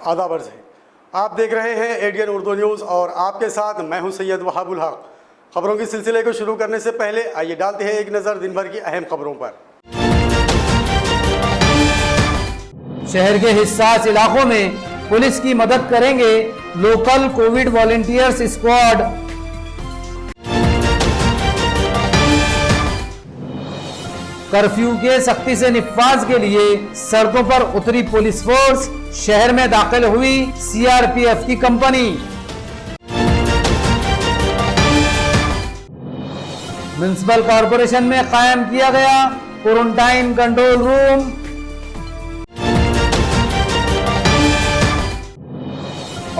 आदाब अर्ज़ है। आप देख रहे हैं एडीएन उर्दू न्यूज़ और आपके साथ मैं हूं सैयद वहाबुल हक। खबरों के सिलसिले को शुरू करने से पहले आइए डालते हैं एक नज़र दिन भर की अहम खबरों पर। शहर के हिस्सास इलाकों में पुलिस की मदद करेंगे local Covid volunteers squad. Curfew के सख्ती से निफाज के लिए सड़कों पर उतरी पुलिस फोर्स, शहर में दाखिल हुई सीआरपीएफ की कंपनी। म्युनिसिपल कॉरपोरेशन में कायम किया गया क्वारंटाइन कंट्रोल रूम।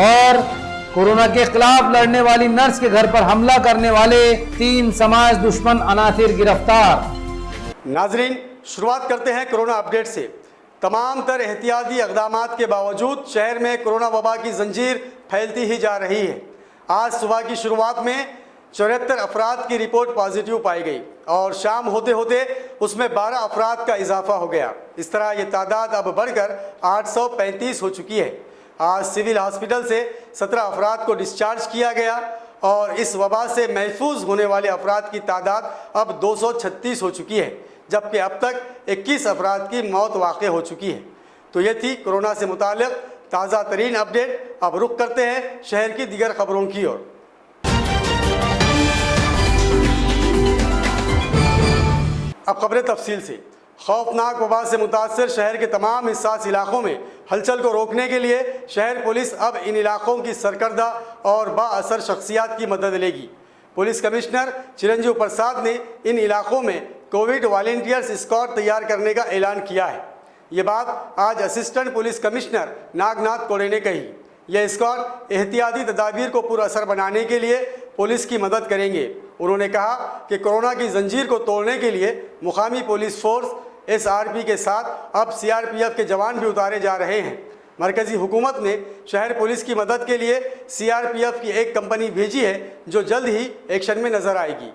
और कोरोना के खिलाफ लड़ने वाली नर्स के घर पर हमला करने वाले 3 समाज दुश्मन अनाथिर गिरफ्तार। नाजरीन, शुरुआत करते हैं कोरोना अपडेट से। तमाम तर एहतियाती इक़दामात के बावजूद शहर में कोरोना वबा की जंजीर फैलती ही जा रही है। आज सुबह की शुरुआत में 74 अफराद की रिपोर्ट पॉजिटिव पाई गई और शाम होते होते उसमें 12 अफराद का इजाफा हो गया। इस तरह ये तादाद अब बढ़कर 835 हो चुकी है। आज सिविल हॉस्पिटल से 17 अफराद को डिस्चार्ज किया गया और इस वबा से महफूज होने वाले अफराद की तादाद अब 236 हो चुकी है, जबकि अब तक 21 अफराद की मौत वाक़ हो चुकी है। तो ये थी कोरोना से मुताल्लिक़ ताज़ा तरीन अपडेट। अब रुख करते हैं शहर की दीगर खबरों की ओर। अब खबरें तफसील से। खौफनाक वबा से मुतासर शहर के तमाम हिस्सास इलाकों में हलचल को रोकने के लिए शहर पुलिस अब इन इलाकों की सरकर्दा और बाअसर शख्सियात की मदद लेगी। पुलिस कमिश्नर चिरंजीव प्रसाद ने इन इलाकों में कोविड वॉलंटियर्स स्क्वाड तैयार करने का ऐलान किया है। ये बात आज असिस्टेंट पुलिस कमिश्नर नागनाथ कोड़े ने कही। यह स्क्वाड एहतियाती तदाबीर को पुरअसर बनाने के लिए पुलिस की मदद करेंगे। उन्होंने कहा कि कोरोना की जंजीर को तोड़ने के लिए मुकामी पुलिस फोर्स एसआरपी के साथ अब सीआरपीएफ के जवान भी उतारे जा रहे हैं। मरकज़ी हुकूमत ने शहर पुलिस की मदद के लिए सीआरपीएफ की एक कंपनी भेजी है जो जल्द ही एक्शन में नजर आएगी।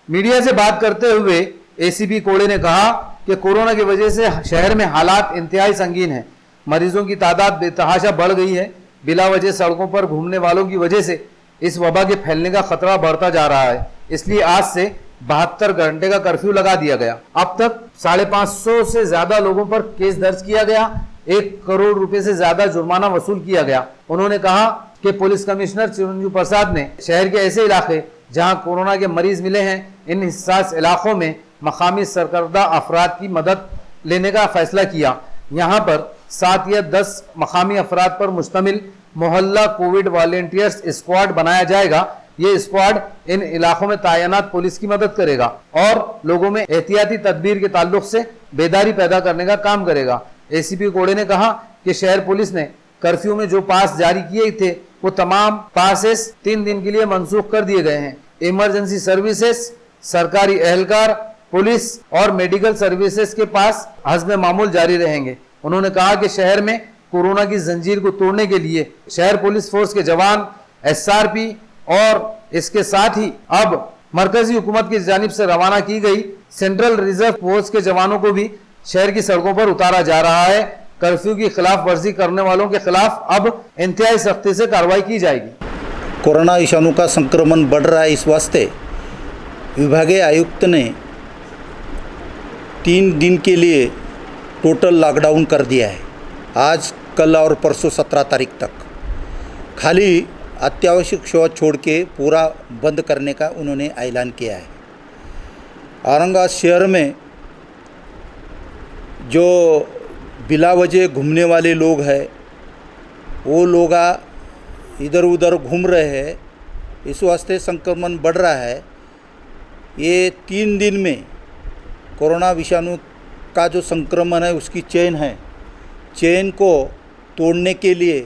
मीडिया से बात करते हुए एसीपी कोड़े ने कहा कि कोरोना की वजह से शहर में हालात इंतहाई संगीन है। मरीजों की तादाद बेतहाशा बढ़ गई है। बिला वजह सड़कों पर घूमने वालों की वजह से इस वबा के फैलने का खतरा बढ़ता जा रहा है। इसलिए आज से 72 घंटे का कर्फ्यू लगा दिया गया। अब तक 550 से ज्यादा लोगों पर केस दर्ज किया गया। 1 करोड़ रुपए से ज्यादा जुर्माना वसूल किया गया। उन्होंने कहा कि पुलिस कमिश्नर चिरंजीव प्रसाद ने शहर के ऐसे इलाके जहां कोरोना के मरीज मिले हैं, इन हिस्सास इलाकों में मकामी सरकर्दा अफराद की मदद लेने का फैसला किया। यहाँ पर 7 या 10 मकामी अफराद पर मुश्तमिल मोहल्ला कोविड वॉलंटियर्स स्क्वाड बनाया जाएगा। ये स्क्वाड इन इलाकों में तैनात पुलिस की मदद करेगा और लोगों में एहतियाती तदबीर के ताल्लुक से बेदारी पैदा करने का काम करेगा। एसीपी कोड़े ने कहा कि शहर पुलिस ने कर्फ्यू में जो पास जारी किए थे वो तमाम पासेस 3 दिन के लिए मनसूख कर दिए गए हैं। इमरजेंसी सर्विसेज, सरकारी एहलकार, पुलिस और मेडिकल सर्विसेज के पास हस्ब मामूल जारी रहेंगे। उन्होंने कहा कि शहर में कोरोना की जंजीर को तोड़ने के लिए शहर पुलिस फोर्स के जवान, एसआरपी और इसके साथ ही अब मरकजी हुकूमत की जानिब से रवाना की गई सेंट्रल रिजर्व फोर्स के जवानों को भी शहर की सड़कों पर उतारा जा रहा है। कर्फ्यू की खिलाफ वर्जी करने वालों के खिलाफ अब इंतहाई सख्ती से कार्रवाई की जाएगी। कोरोना विषाणु का संक्रमण बढ़ रहा है, इस वास्ते विभागीय आयुक्त ने 3 दिन के लिए टोटल लॉकडाउन कर दिया है। आज, कल और परसों 17 तारीख तक खाली अत्यावश्यक सेवा छोड़ के पूरा बंद करने का उन्होंने ऐलान किया है। औरंगाबाद शहर में जो बिला वजह घूमने वाले लोग हैं, वो लोग इधर उधर घूम रहे हैं, इस वास्ते संक्रमण बढ़ रहा है। ये 3 दिन में कोरोना विषाणु का जो संक्रमण है उसकी चेन को तोड़ने के लिए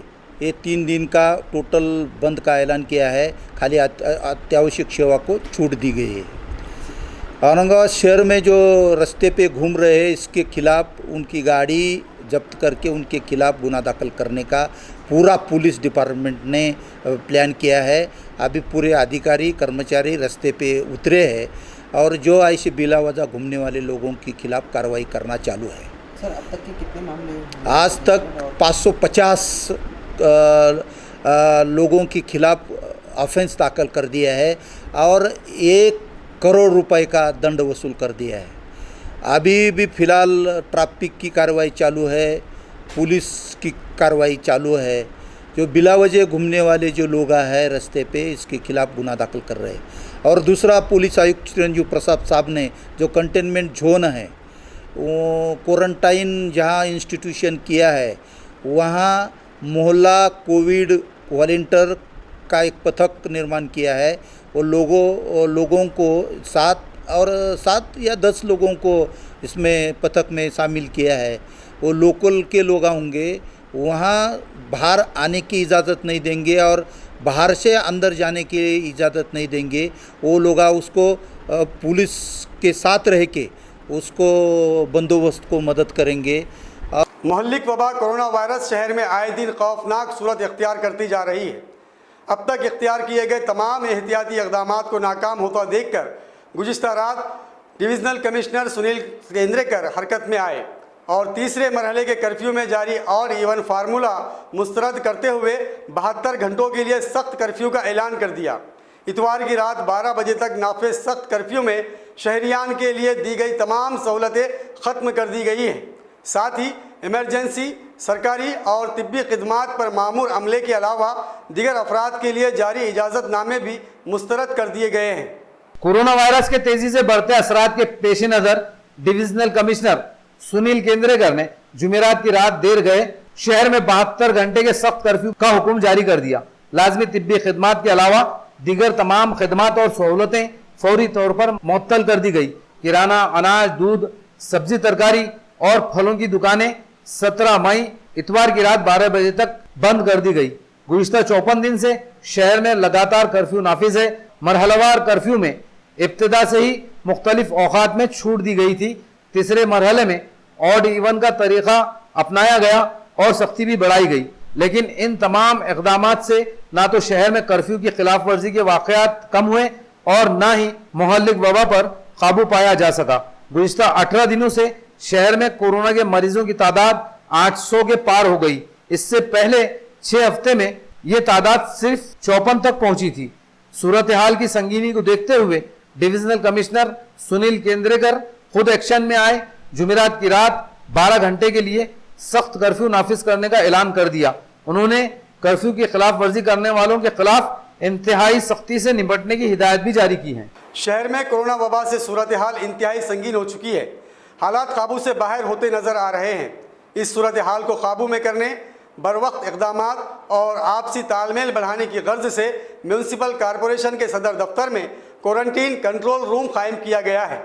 ये 3 दिन का टोटल बंद का ऐलान किया है। खाली अत्यावश्यक सेवा को छूट दी गई है। औरंगाबाद शहर में जो रास्ते पे घूम रहे हैं, इसके खिलाफ उनकी गाड़ी जब्त करके उनके खिलाफ गुना दाखिल करने का पूरा पुलिस डिपार्टमेंट ने प्लान किया है। अभी पूरे अधिकारी कर्मचारी रास्ते पे उतरे हैं और जो ऐसे बिला वजह घूमने वाले लोगों के खिलाफ कार्रवाई करना चालू है। सर, अब तक के कितने मामले? आज तक 550 लोगों के खिलाफ ऑफेंस दाखिल कर दिया है और 1 करोड़ रुपए का दंड वसूल कर दिया है। अभी भी फ़िलहाल ट्रैफिक की कार्रवाई चालू है, पुलिस की कार्रवाई चालू है। जो बिला वजह घूमने वाले जो लोग हैं रास्ते पे, इसके खिलाफ गुना दाखिल कर रहे हैं। और दूसरा, पुलिस आयुक्त चिरंजीव प्रसाद साहब ने जो कंटेनमेंट जोन है, वो क्वारंटाइन जहाँ इंस्टीट्यूशन किया है, वहाँ मोहल्ला कोविड वॉलंटियर का एक पथक निर्माण किया है। वो लोगों को 7 या 10 लोगों को इसमें पथक में शामिल किया है। वो लोकल के लोग होंगे, वहाँ बाहर आने की इजाज़त नहीं देंगे और बाहर से अंदर जाने की इजाज़त नहीं देंगे। वो लोग उसको पुलिस के साथ रह के उसको बंदोबस्त को मदद करेंगे। मोहल्लिक वबा कोरोना वायरस शहर में आए दिन खौफनाक सूरत इख्तियार करती जा रही है। अब तक इख्तियार किए गए तमाम एहतियाती इक़दामात को नाकाम होता देखकर गुज़िश्ता रात डिविज़नल कमिश्नर सुनील केंद्रेकर हरकत में आए और तीसरे मरहले के कर्फ्यू में जारी और इवन फार्मूला मुस्तरद करते हुए 72 घंटों के लिए सख्त कर्फ्यू का ऐलान कर दिया। इतवार की रात 12 बजे तक नाफिज सख्त कर्फ्यू में शहरियान के लिए दी गई तमाम सहूलतें ख़त्म कर दी गई हैं। साथ ही इमरजेंसी, सरकारी और तिब्बी खिदमात पर मामूर अमले के अलावा दीगर अफराद के लिए जारी इजाज़तनामे भी मुस्तरद कर दिए गए हैं। कोरोना वायरस के तेजी से बढ़ते असरात के पेश नज़र डिविजनल कमिश्नर सुनील केंद्रेकर ने जुमेरात की रात देर गए शहर में 72 घंटे के सख्त कर्फ्यू का हुक्म जारी कर दिया। लाजमी तिब्बी खिदमात के अलावा दीगर तमाम खिदमात और सहूलतें फौरी तौर पर मुअत्तल कर दी गई। किराना, अनाज, दूध, सब्जी, तरकारी और फलों की दुकानें 17 मई इतवार की रात 12 बजे तक बंद कर दी गई। गुज़िश्ता 54 दिन से शहर में लगातार कर्फ्यू नाफिज है। मरहलावार कर्फ्यू में इब्तिदा से ही मुख्तलिफ औकात में छूट दी गई थी। तीसरे मरहले में ऑड इवन का तरीका अपनाया गया और सख्ती भी बढ़ाई गई, लेकिन इन तमाम इक़दामात से ना तो शहर में कर्फ्यू की खिलाफ वर्जी के वाक़यात कम हुए और ना ही मोहल्लिक वबा पर काबू पाया जा सका। गुज़िश्ता 18 दिनों से शहर में कोरोना के मरीजों की तादाद 800 के पार हो गई। इससे पहले 6 हफ्ते में ये तादाद सिर्फ 54 तक पहुंची थी। सूरत हाल की संगीनी को देखते हुए डिविजनल कमिश्नर सुनील केंद्रेकर खुद एक्शन में आए। जुमेरात की रात 12 घंटे के लिए सख्त कर्फ्यू नाफिज करने का ऐलान कर दिया। उन्होंने कर्फ्यू की खिलाफ वर्जी करने वालों के खिलाफ इंतहाई सख्ती से निपटने की हिदायत भी जारी की है। शहर में कोरोना वबा से सूरत हाल इंतहाई संगीन हो चुकी है। हालात काबू से बाहर होते नजर आ रहे हैं। इस सूरत हाल को काबू में करने, बरवक्त इक़दामात और आपसी तालमेल बढ़ाने की गर्ज से म्यूनसिपल कॉरपोरेशन के सदर दफ्तर में क्वारंटीन कंट्रोल रूम कायम किया गया है।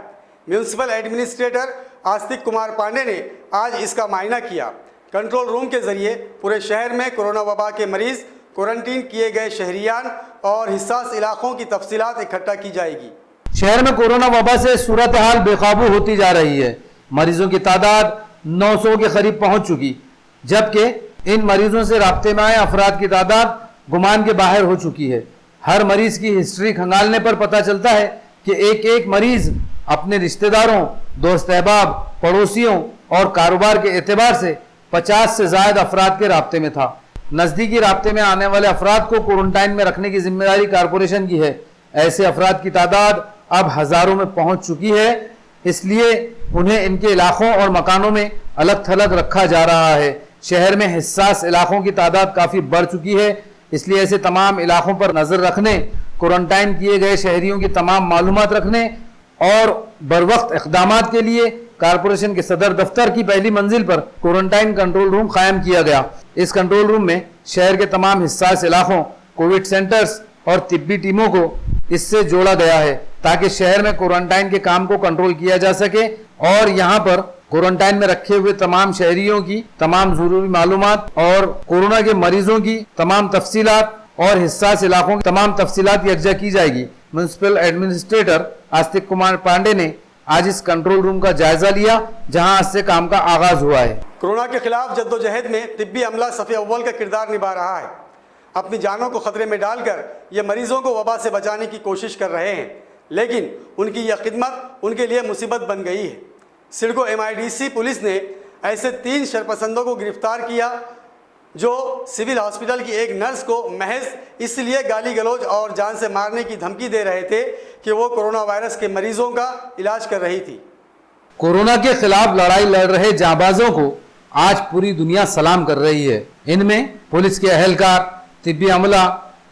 म्यूनसिपल एडमिनिस्ट्रेटर आस्तिक कुमार पांडे ने आज इसका मायना किया। कंट्रोल रूम के जरिए पूरे शहर में कोरोना वबा के मरीज, क्वारंटीन किए गए शहरियान और हिस्सास इलाकों की तफसीलात इकट्ठा की जाएगी। शहर में कोरोना वबा से सूरत हाल बेकाबू होती जा रही है। मरीजों की तादाद 900 के करीब पहुंच चुकी, जबकि इन मरीजों से राब्ते में आए अफराद की तादाद गुमान के बाहर हो चुकी है। हर मरीज की हिस्ट्री खंगालने पर पता चलता है कि एक मरीज अपने रिश्तेदारों, दोस्त अहबाब, पड़ोसियों और कारोबार के एतबार से 50 से ज़ायद अफराद के राब्ते में था। नज़दीकी राब्ते में आने वाले अफराद को क्वारंटाइन में रखने की जिम्मेदारी कारपोरेशन की है। ऐसे अफराद की तादाद अब हज़ारों में पहुंच चुकी है, इसलिए उन्हें इनके इलाकों और मकानों में अलग थलग रखा जा रहा है। शहर में हिस्सास इलाकों की तादाद काफ़ी बढ़ चुकी है, इसलिए ऐसे तमाम इलाकों पर नज़र रखने, क्वारंटाइन किए गए शहरियों की तमाम मालूमात रखने और बरवक्त इक़दामात के लिए कारपोरेशन के सदर दफ्तर की पहली मंजिल पर क्वारंटाइन कंट्रोल रूम कायम किया गया। इस कंट्रोल रूम में शहर के तमाम हिस्सास इलाकों, कोविड सेंटर्स और तिब्बी टीमों को इससे जोड़ा गया है ताकि शहर में क्वारंटाइन के काम को कंट्रोल किया जा सके और यहाँ पर क्वारंटाइन में रखे हुए तमाम शहरियों की तमाम जरूरी मालूमात और कोरोना के मरीजों की तमाम तफसीलात और हिस्सास इलाकों की तमाम तफसीलात यकजा की जाएगी। म्यूनसिपल एडमिनिस्ट्रेटर आस्तिक कुमार पांडे ने आज इस कंट्रोल रूम का जायजा लिया, जहां आज से काम का आगाज हुआ है। कोरोना के खिलाफ जद्दोजहद में तिब्बी अमला सफ़े अव्वल का किरदार निभा रहा है। अपनी जानों को खतरे में डालकर ये मरीजों को वबा से बचाने की कोशिश कर रहे हैं, लेकिन उनकी यह खिदमत उनके लिए मुसीबत बन गई है। सिडको MIDC पुलिस ने ऐसे 3 शरपसंदों को गिरफ्तार किया, जो सिविल हॉस्पिटल की एक नर्स को महज इसलिए गाली गलौज और जान से मारने की धमकी दे रहे थे कि वो कोरोना वायरस के मरीजों का इलाज कर रही थी। कोरोना के खिलाफ लड़ाई लड़ रहे जांबाजों को आज पूरी दुनिया सलाम कर रही है। इनमें पुलिस के अहलकार, तिब्बी अमला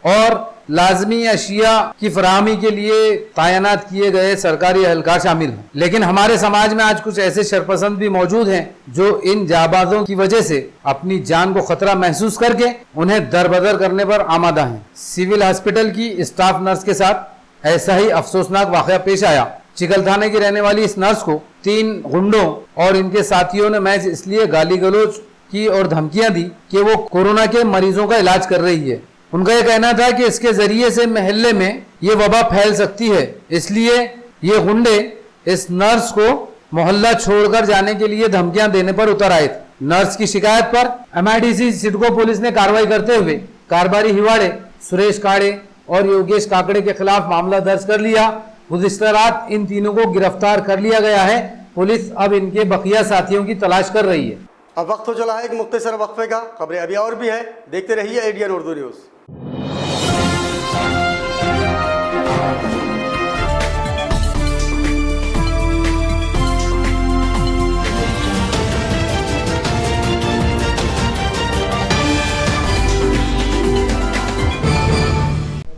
और लाजमी अशिया की फराहमी के लिए तैनात किए गए सरकारी अहलकार शामिल हैं। लेकिन हमारे समाज में आज कुछ ऐसे शरपसंद भी मौजूद हैं जो इन जाबाजों की वजह से अपनी जान को खतरा महसूस करके उन्हें दरबदर करने पर आमादा हैं। सिविल हॉस्पिटल की स्टाफ नर्स के साथ ऐसा ही अफसोसनाक वाकया पेश आया। चिकलथाने की रहने वाली इस नर्स को 3 गुंडों और इनके साथियों ने महज इसलिए गाली गलौज की और धमकियां दी कि वो कोरोना के मरीजों का इलाज कर रही है। उनका यह कहना था कि इसके जरिए से मोहल्ले में ये वबा फैल सकती है, इसलिए ये गुंडे इस नर्स को मोहल्ला छोड़कर जाने के लिए धमकियां देने पर उतर आए थे। नर्स की शिकायत पर MIDC सिडको पुलिस ने कार्रवाई करते हुए कारबारी हिवाड़े, सुरेश काड़े और योगेश काकड़े के खिलाफ मामला दर्ज कर लिया। गुज़िश्ता रात इन तीनों को गिरफ्तार कर लिया गया है। पुलिस अब इनके बकिया साथियों की तलाश कर रही है। अब वक्त हो चला है एक मुख्तसर वक्फे का। खबरें अभी और भी है, देखते रहिए ADN उर्दू न्यूज़।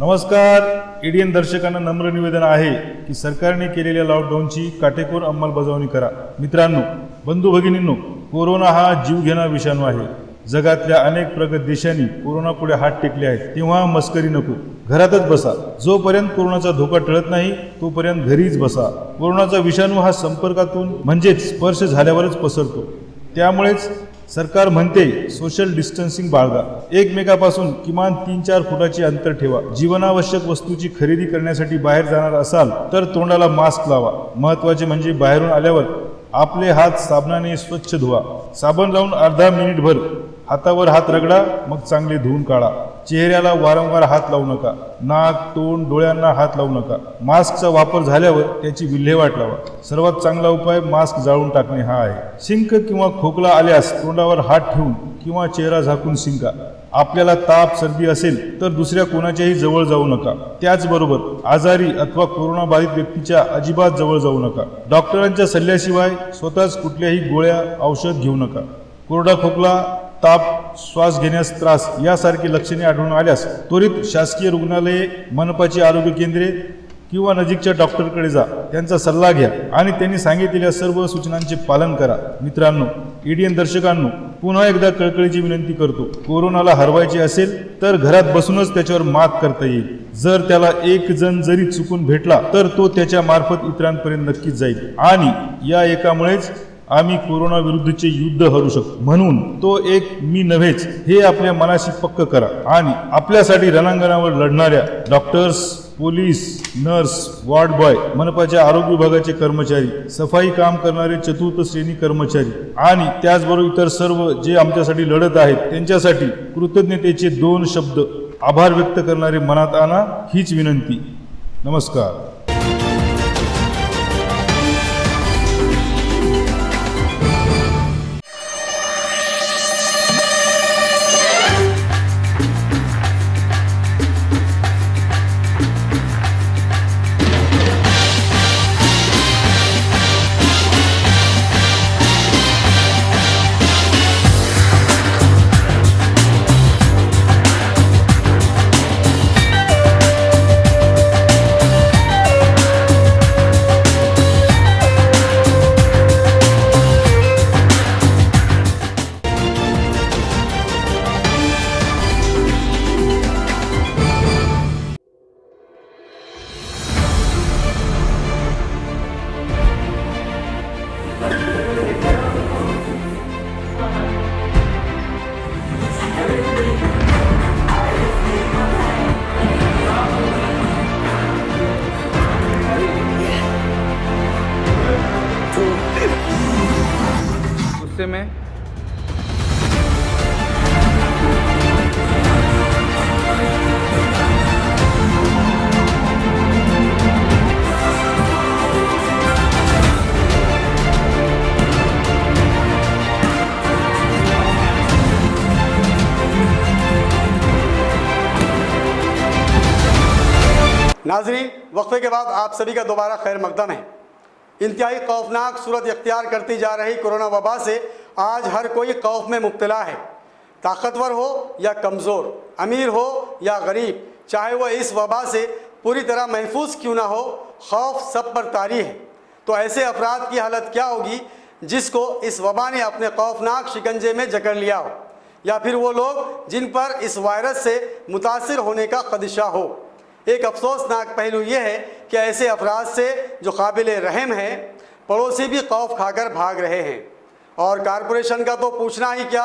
नमस्कार, ADN दर्शकांना नम्र निवेदन आहे की सरकारने केलेल्या लॉकडाऊनची काटेकोर अंमलबजावणी करा। मित्रांनो, बंधू भगिनींनो, कोरोना हा जीवघेणा विषाणू आहे। जगातल्या अनेक प्रगत देशांनी कोरोनापुढे हात टेकले आहेत, तेव्हा मस्करी नको, घरातच बसा। जोपर्यंत कोरोनाचा धोका टळत नाही तोपर्यंत घरीच बसा। कोरोनाचा विषाणू हा संपर्कातून म्हणजेच स्पर्श झाल्यावरच पसरतो, त्यामुळेच सरकार म्हणते सोशल डिस्टन्सिंग बाळगा, एकमेकापासून किमान 3-4 फुटाचे अंतर ठेवा। जीवनावश्यक वस्तूची खरेदी करण्यासाठी बाहेर जाणार असाल तर तोंडाला मास्क लावा। महत्त्वाचे म्हणजे बाहेरून आल्यावर आपले हात साबणाने स्वच्छ धुवा। साबण लावून अर्धा मिनिटभर हातावर हात रगडा, मग चांगले धुवून काढा। चेहऱ्याला वारंवार हात लावू नका, नाक, तोंड, डोळ्यांना हात लावू नका। मास्कचा वापर झाल्यावर त्याची विल्हेवाट लावा। सर्वात चांगला उपाय मास्क जाळून टाकणे हा आहे। शिंक किंवा खोकला आल्यास तोंडावर हात ठेवून किंवा चेहरा झाकून शिंका। आपल्याला ताप, सर्दी असेल तर दुसऱ्या कोणाच्याही जवळ जाऊ नका। त्याचबरोबर आजारी अथवा कोरोना बाधित व्यक्तीच्या अजिबात जवळ जाऊ नका। डॉक्टरांच्या सल्ल्याशिवाय स्वतःच कुठल्याही गोळ्या, औषध घेऊ नका। कोरडा खोकला, ताप, श्वास घेण्यास त्रास यासारखी लक्षणे आढळून आल्यास त्वरित शासकीय रुग्णालये, मनपाची आरोग्य केंद्रे किंवा नजीकच्या डॉक्टरकडे जा। त्यांचा सल्ला घ्या आणि त्यांनी सांगितलेल्या सर्व सूचनांचे पालन करा। मित्रांनो, ADN दर्शकांनो, पुन्हा एकदा कळकळीची विनंती करतो, कोरोनाला हरवायचे असेल तर घरात बसूनच त्याच्यावर मात करता येईल। जर त्याला एक जण जरी चुकून भेटला तर तो त्याच्या मार्फत इतरांपर्यंत नक्कीच जाईल आणि या एकामुळेच आम्ही कोरोना विरुद्धचे युद्ध हरू शकतो। म्हणून तो एक मी नव्हेच हे आपल्या मनाशी पक्क करा आणि आपल्यासाठी रणांगणावर लढणाऱ्या doctors, police, nurse, ward boy, मनपाच्या आरोग्य विभागाचे कर्मचारी, सफाई काम करणारे चतुर्थ श्रेणी कर्मचारी आणि त्याचबरोबर इतर सर्व जे आमच्यासाठी लढत आहेत त्यांच्यासाठी कृतज्ञतेचे 2 शब्द आभार व्यक्त करणारे मनात आणा, हीच विनंती। नमस्कार। गुस्से में नाजरीन, वक्फे के बाद आप सभी का दोबारा खैर मकदम है। इंतहाई खौफनाक सूरत इख्तियार करती जा रही कोरोना वबा से आज हर कोई खौफ में मुब्तला है। ताकतवर हो या कमज़ोर, अमीर हो या गरीब, चाहे वह इस वबा से पूरी तरह महफूज क्यों ना हो, खौफ सब पर तारी है। तो ऐसे अफराद की हालत क्या होगी जिसको इस वबा ने अपने खौफनाक शिकंजे में जकड़ लिया हो, या फिर वो लोग जिन पर इस वायरस से मुतासिर होने का खदशा हो। एक अफसोसनाक पहलू ये है कि ऐसे अफराद से जो काबिल रहम हैं, पड़ोसी भी खौफ खाकर भाग रहे हैं। और कारपोरेशन का तो पूछना ही क्या,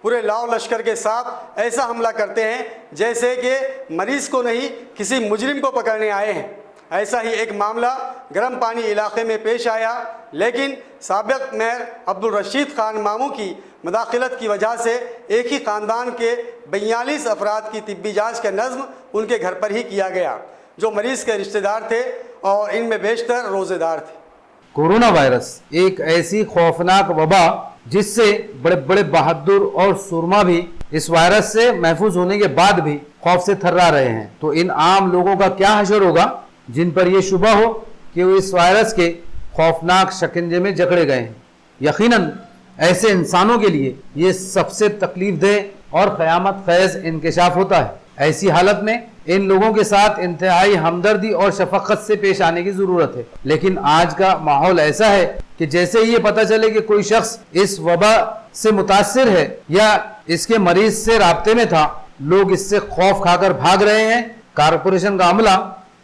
पूरे लाव लश्कर के साथ ऐसा हमला करते हैं जैसे कि मरीज़ को नहीं किसी मुजरिम को पकड़ने आए हैं। ऐसा ही एक मामला गर्म पानी इलाके में पेश आया, लेकिन साबिक मेयर अब्दुल रशीद खान मामू की मदाखलत की वजह से एक ही ख़ानदान के 42 अफराद की तिब्बी जाँच का नज़्म उनके घर पर ही किया गया, जो मरीज़ के रिश्तेदार थे और इनमें बेशतर रोज़ेदार थे। कोरोना वायरस एक ऐसी खौफनाक वबा जिससे बड़े बड़े बहादुर और सुरमा भी इस वायरस से महफूज होने के बाद भी खौफ से थर्रा रहे हैं। तो इन आम लोगों का क्या हशर होगा जिन पर यह शुबा हो कि वो इस वायरस के खौफनाक शिकंजे में जकड़े गए हैं। यकीनन ऐसे इंसानों के लिए ये सबसे तकलीफदेह और क़यामत ख़ैज़ इंकशाफ होता है। ऐसी हालत में इन लोगों के साथ इंतहाई हमदर्दी और शफकत से पेश आने की ज़रूरत है। लेकिन आज का माहौल ऐसा है कि जैसे ही ये पता चले कि कोई शख्स इस वबा से मुतासिर है या इसके मरीज से राब्ते में था, लोग इससे खौफ खाकर भाग रहे हैं। कारपोरेशन का अमला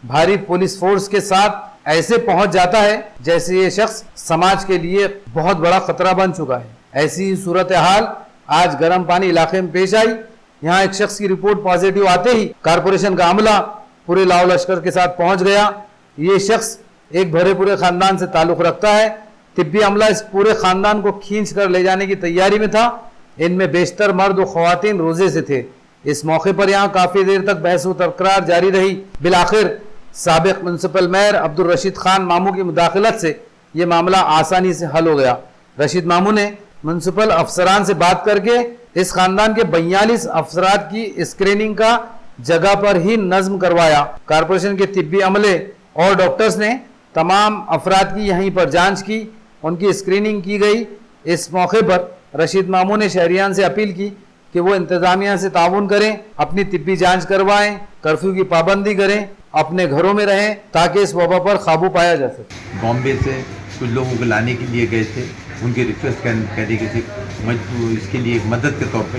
भारी पुलिस फोर्स के साथ ऐसे पहुंच जाता है जैसे ये शख्स समाज के लिए बहुत बड़ा खतरा बन चुका है। ऐसी सूरत हाल आज गर्म पानी इलाके में पेश आई। यहाँ एक शख्स की रिपोर्ट पॉजिटिव आते ही कारपोरेशन का अमला पूरे लाव लश्कर के साथ पहुंच गया। ये शख्स एक भरे पूरे खानदान से ताल्लुक़ रखता है। तिब्बी अमला इस पूरे खानदान को खींच कर ले जाने की तैयारी में था। इनमें बेशतर मर्द और ख़वातीन रोज़े से थे। इस मौके पर यहाँ काफ़ी देर तक बहस व तकरार जारी रही। बिलाखिर साबिक म्युनिसिपल मेयर अब्दुल रशीद खान मामू की मुदाखलत से ये मामला आसानी से हल हो गया। रशीद मामू ने म्युनिसिपल अफसरान से बात करके इस खानदान के 42 अफसरात की स्क्रीनिंग का जगह पर ही नज्म करवाया। कारपोरेशन के तिब्बी अमले और डॉक्टर्स ने तमाम अफराद की यहीं पर जांच की, उनकी स्क्रीनिंग की गई। इस मौके पर रशीद मामू ने शहरियान से अपील की कि वो इंतज़ामिया से ताउन करें, अपनी तिब्बी जांच करवाएं, कर्फ्यू की पाबंदी करें, अपने घरों में रहें ताकि इस वबा पर काबू पाया जा सके। बॉम्बे से कुछ लोगों को लाने के लिए गए थे, उनकी रिक्वेस्ट करने की थी इसके लिए एक मदद के तौर पे,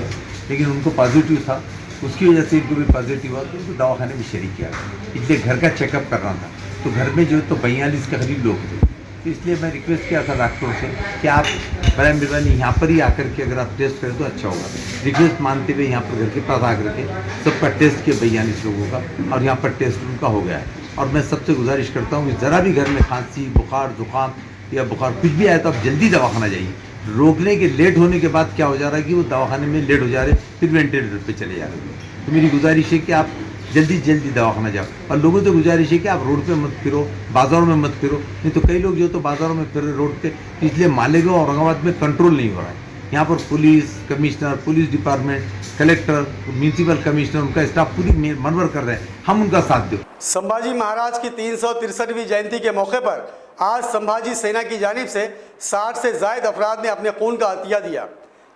लेकिन उनको पॉजिटिव था। उसकी वजह से इनको भी पॉजिटिव हुआ तो उनको दवाखाने में शरीक किया गया। इसलिए घर का चेकअप करना था, तो घर में जो तो 42 के करीब लोग थे। तो इसलिए मैं रिक्वेस्ट किया था डॉक्टरों से कि आप बराए मेहरबानी यहाँ पर ही आकर के अगर आप टेस्ट करें तो अच्छा होगा। रिक्वेस्ट मानते हुए यहाँ पर घर के पास आकर के सबका टेस्ट किया 42 लोगों का, और यहाँ पर टेस्ट उनका हो गया है। और मैं सबसे गुजारिश करता हूँ कि ज़रा भी घर में खांसी, बुखार, जुकाम या बुखार कुछ भी आया तो आप जल्दी दवाखाना जाइए। रोकने के लेट होने के बाद क्या हो जा रहा है कि वो दवाखाने में लेट हो जा रहे, फिर वेंटिलेटर पे चले जा रहे हैं। तो मेरी गुजारिश है कि आप जल्दी दवाखाना जाओ। और लोगों से गुजारिश है कि आप रोड पे मत फिरो, बाज़ारों में मत फिरो। नहीं तो कई लोग जो तो बाज़ारों में फिर रोड पे, इसलिए मालेगांव औरंगाबाद में कंट्रोल नहीं हो रहा है। यहाँ पर police commissioner, police department, collector, municipal commissioner, उनका स्टाफ पूरी मनवर कर रहे हैं, हम उनका साथ दें। संभाजी महाराज की 363वीं जयंती के मौके पर आज संभाजी सेना की जानिब से 60 से ज़ायद अफराद ने अपने खून का अतिया दिया।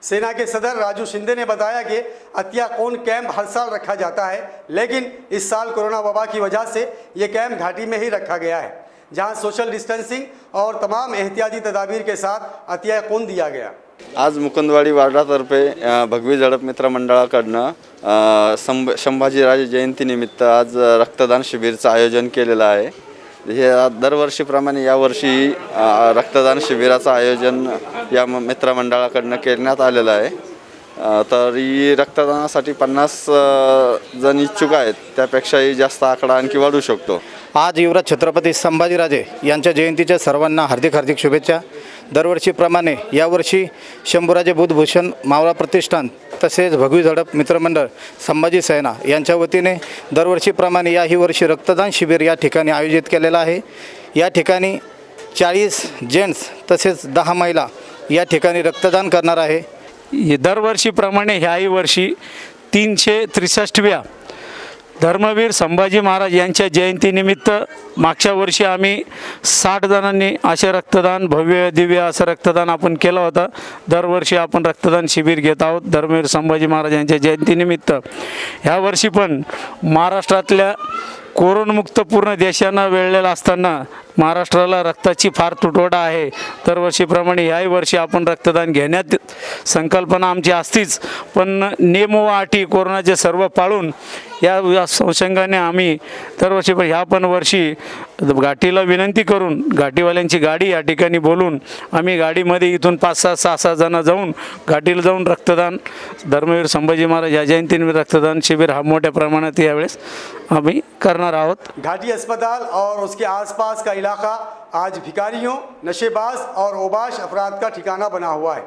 सेना के सदर राजू शिंदे ने बताया कि अतिया खून कैंप हर साल रखा जाता है, लेकिन इस साल कोरोना वबा की वजह से ये कैंप घाटी में ही रखा गया है, जहां सोशल डिस्टेंसिंग और तमाम एहतियाती तदाबीर के साथ अतिया खून दिया गया। आज मुकुंदवाडी वार्डातर्फे भगवी झडप मित्र मंडळाकडनं संभाजीराजे जयंतीनिमित्त आज रक्तदान शिबिरचं आयोजन केलेलं आहे। हे दरवर्षीप्रमाणे यावर्षी रक्तदान शिबिराचं आयोजन या मित्रमंडळाकडनं करण्यात आलेलं आहे। तरी रक्तदानासाठी 50 जण इच्छुक आहेत, त्यापेक्षाही जास्त आकडा आणखी वाढू शकतो। आज युवराज छत्रपती संभाजीराजे यांच्या जयंतीच्या सर्वांना हार्दिक हार्दिक शुभेच्छा। दरवर्षीप्रमाणे यावर्षी शंभूराजे बुधभूषण मावळा प्रतिष्ठान तसेच भगवी झडप मित्रमंडळ संभाजी सेना यांच्या वतीने दरवर्षीप्रमाणे याही वर्षी रक्तदान शिबिर या ठिकाणी आयोजित केलेलं आहे। या ठिकाणी 40 जेंट्स तसेच 10 महिला या ठिकाणी रक्तदान करणार आहे। दरवर्षीप्रमाणे ह्याही वर्षी 363व्या धर्मवीर संभाजी महाराज यांच्या जयंतीनिमित्त मागच्या वर्षी आम्ही 60 जणांनी असे रक्तदान भव्य दिव्य असं रक्तदान आपण केलं होतं. दरवर्षी आपण रक्तदान शिबिर घेत आहोत धर्मवीर संभाजी महाराज यांच्या जयंतीनिमित्त. ह्या वर्षी पण महाराष्ट्रातल्या कोरोनामुक्त पूर्ण देशांना वेळलेला असताना महाराष्ट्राला रक्ताची फार तुटवडा आहे. दरवर्षीप्रमाणे याही वर्षी आपण रक्तदान घेण्यात संकल्पना आमची असतीच, पण नियम व अटी कोरोनाचे सर्व पाळून या अनुषंगाने आम्ही दरवर्षी पण ह्या पण वर्षी घाटीला विनंती करून घाटीवाल्यांची गाडी या ठिकाणी बोलून आम्ही गाडीमध्ये इथून 5-6 जण जाऊन घाटीला जाऊन रक्तदान धर्मवीर संभाजी महाराज या जयंतीनिमित्त रक्तदान शिबिर हा मोठ्या प्रमाणात यावेळेस आम्ही करणार आहोत. घाटी अस्पताल और उसके आसपास का इलाका आज भिखारियों, नशेबाज और ओबाश अफराद का ठिकाना बना हुआ है.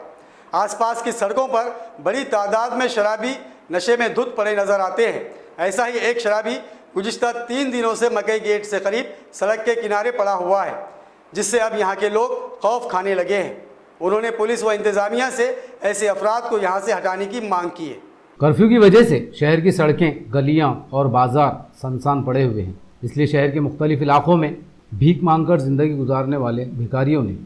आसपास की सड़कों पर बड़ी तादाद में शराबी नशे में धुत पड़े नजर आते हैं. ऐसा ही एक शराबी गुज़िश्ता 3 दिनों से मकई गेट से करीब सड़क के किनारे पड़ा हुआ है, जिससे अब यहाँ के लोग खौफ खाने लगे हैं. उन्होंने पुलिस व इंतज़ामिया से ऐसे अफराद को यहाँ से हटाने की मांग की है. कर्फ्यू की वजह से शहर की सड़कें, गलियां और बाजार सुनसान पड़े हुए हैं. इसलिए शहर के मुख्तलिफ इलाकों में भीख मांगकर ज़िंदगी गुजारने वाले भिखारियों ने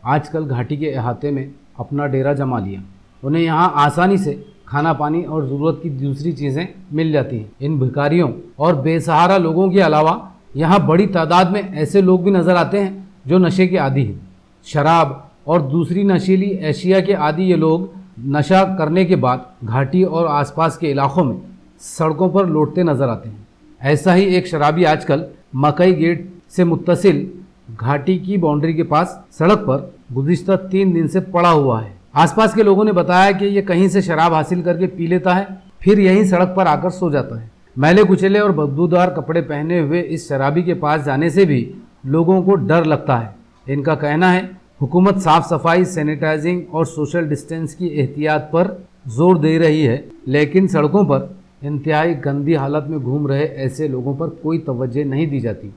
आजकल घाटी के अहाते में अपना डेरा जमा लिया. उन्हें यहाँ आसानी से खाना पानी और ज़रूरत की दूसरी चीज़ें मिल जाती हैं. इन भिखारियों और बेसहारा लोगों के अलावा यहाँ बड़ी तादाद में ऐसे लोग भी नज़र आते हैं जो नशे के आदी हैं. शराब और दूसरी नशीली एशिया के आदी ये लोग नशा करने के बाद घाटी और आसपास के इलाकों में सड़कों पर लौटते नजर आते हैं. ऐसा ही एक शराबी आजकल मकई गेट से मुत्तसिल घाटी की बाउंड्री के पास सड़क पर गुज़िश्ता 3 दिन से पड़ा हुआ है. आसपास के लोगों ने बताया कि ये कहीं से शराब हासिल करके पी लेता है, फिर यहीं सड़क पर आकर सो जाता है. मैले कुचले और बदबूदार कपड़े पहने हुए इस शराबी के पास जाने से भी लोगों को डर लगता है. इनका कहना है हुकूमत साफ सफाई, सैनिटाइजिंग और सोशल डिस्टेंस की एहतियात पर जोर दे रही है, लेकिन सड़कों पर इंतहाई गंदी हालत में घूम रहे ऐसे लोगों पर कोई तवज्जो नहीं दी जाती.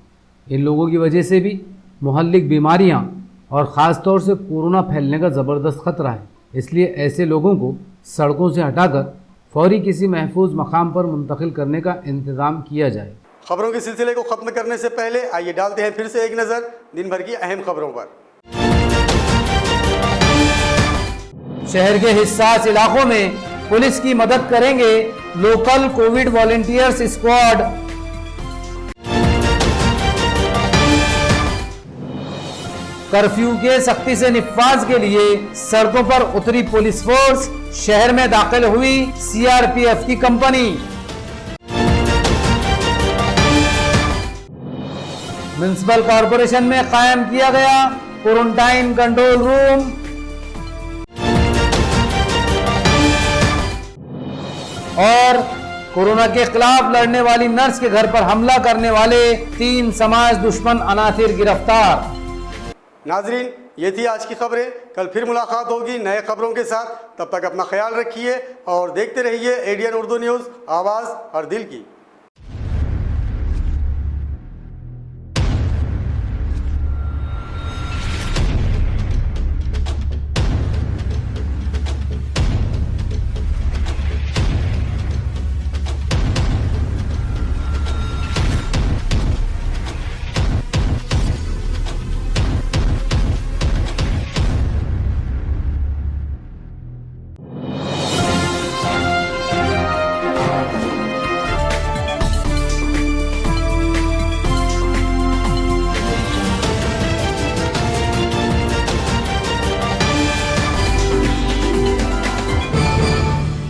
इन लोगों की वजह से भी मुहल्लिक बीमारियां और ख़ास तौर से कोरोना फैलने का ज़बरदस्त ख़तरा है. इसलिए ऐसे लोगों को सड़कों से हटाकर फौरी किसी महफूज मकाम पर मुंतकिल करने का इंतज़ाम किया जाए. खबरों के सिलसिले को ख़त्म करने से पहले आइए डालते हैं फिर से एक नज़र दिन भर की अहम खबरों पर. शहर के हिस्सास इलाकों में पुलिस की मदद करेंगे local Covid volunteers squad. Curfew के सख्ती से निफाज के लिए सड़कों पर उतरी पुलिस फोर्स, शहर में दाखिल हुई सीआरपीएफ की कंपनी. म्युनिसिपल कॉरपोरेशन में कायम किया गया क्वारंटाइन कंट्रोल रूम. और कोरोना के खिलाफ लड़ने वाली नर्स के घर पर हमला करने वाले 3 समाज दुश्मन अनाथिर गिरफ्तार. नाजरीन, ये थी आज की खबरें. कल फिर मुलाकात होगी नए खबरों के साथ. तब तक अपना ख्याल रखिए और देखते रहिए एडीएन उर्दू न्यूज़, आवाज़ हर दिल की.